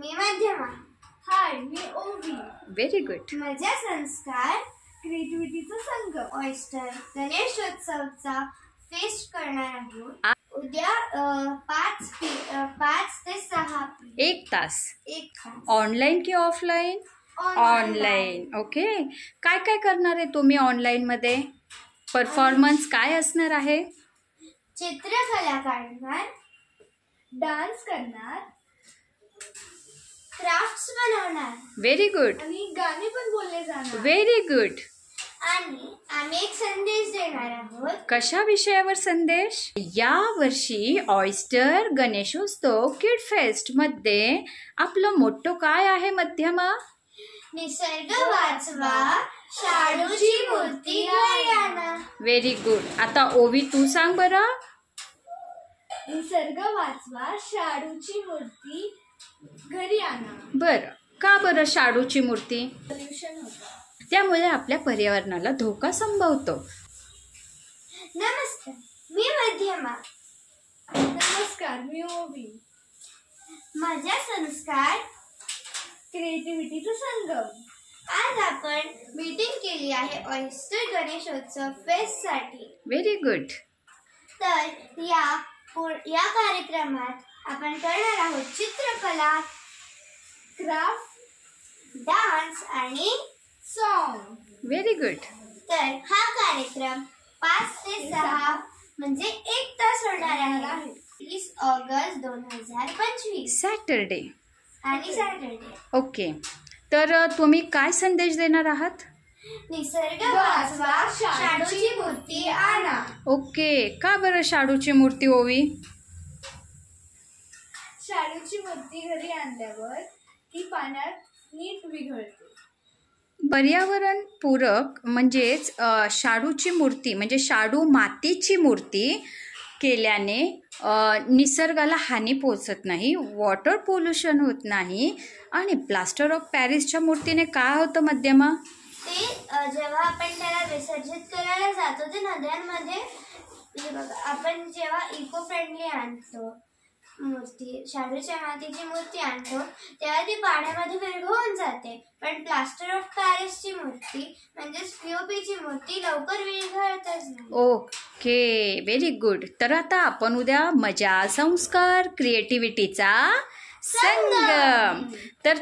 मी मध्यमा. हाय, मी ओवी. Very good. माझा संस्कार क्रिएटिव्हिटीचा संघ. ऑयस्टर गणेशोत्सवचा फेस्ट करणार आहोत. उद्या 5 ते 6 1 तास. 1 तास. ऑनलाईन की ऑफलाईन? ऑनलाईन. ओके. काय काय करणार आहे तुम्ही ऑनलाईन मध्ये? परफॉर्मन्स काय असणार आहे? चित्रकला काढणार, डान्स करणार, क्राफ्ट्स बनवणार व्हेरी गुड. आणि गाणे पण बोलले जाणार. Very good. आणि आम्ही एक संदेश देणार आहोत. कशा विषयावर संदेश? या वर्षी ऑयस्टर गणेशोत्सव किड फेस्ट मध्ये आपलं मोट्टो काय आहे मध्यमा? निसर्ग वाचवा, शाडूची मूर्ती घरी आणा. Very good. आता ओवी तू सांग बरं. निसर्ग वाचवा, शाडूची मूर्ती घरी आणा. बरं, का बरं शाडूची मूर्ती? पोल्युशन होतं. त्यामुळे आपल्या पर्यावरणाला धोका संभवतो. नमस्कार, मी मध्यमा. नमस्कार, मी ओवी. माझा संस्कार क्रिएटिव्हिटीचा संगम. आज आपण मीटिंग केली आहे ऑयस्टर गणेशोत्सव फेस्ट साठी. Very good. तर या कार्यक्रमात आपण करणार आहोत चित्रकला, क्राफ्ट, डान्स आणि सॉन्ग. Very good. तर हा कार्यक्रम 5 ते 6 म्हणजे 1 तास होणार आहे. 30 ऑगस्ट 2025 सॅटरडे आणि सॅटरडे. ओके. तर तुम्ही काय संदेश देणार आहात? निसर्ग वाचवा, शाडूची मूर्ती आणा. ओके. का बरं शाडूची मूर्ती ओवी? शाडूची मूर्ती घरी आणल्यावर ती पाण्यात नीट विघळते. पर्यावरण पूरक म्हणजेच शाडूची मूर्ती म्हणजे शाडू मातीची मूर्ती केल्याने निसर्गाला हानी पोहोचत नाही, वॉटर पोल्युशन होत नाही. आणि प्लास्टर ऑफ पॅरिसच्या मूर्तीने काय होतं मध्यमा? ते जेव्हा आपण त्याला विसर्जित करायला जातो ते नद्यांमध्ये, आपण जेव्हा इको फ्रेंडली आणतो मूर्ती, शाडूच्या मातीची मूर्ती आणतो तेव्हा ती पाण्यामध्ये विरघळून जाते. पण प्लास्टर ऑफ पॅरिसची मूर्ती म्हणजेच पीओपीची मूर्ती लवकर विरघळतच नाही. ओके. Very good. तर आता आपण उद्या मजा, संस्कार, क्रिएटिव्हिटीचा संगम. तर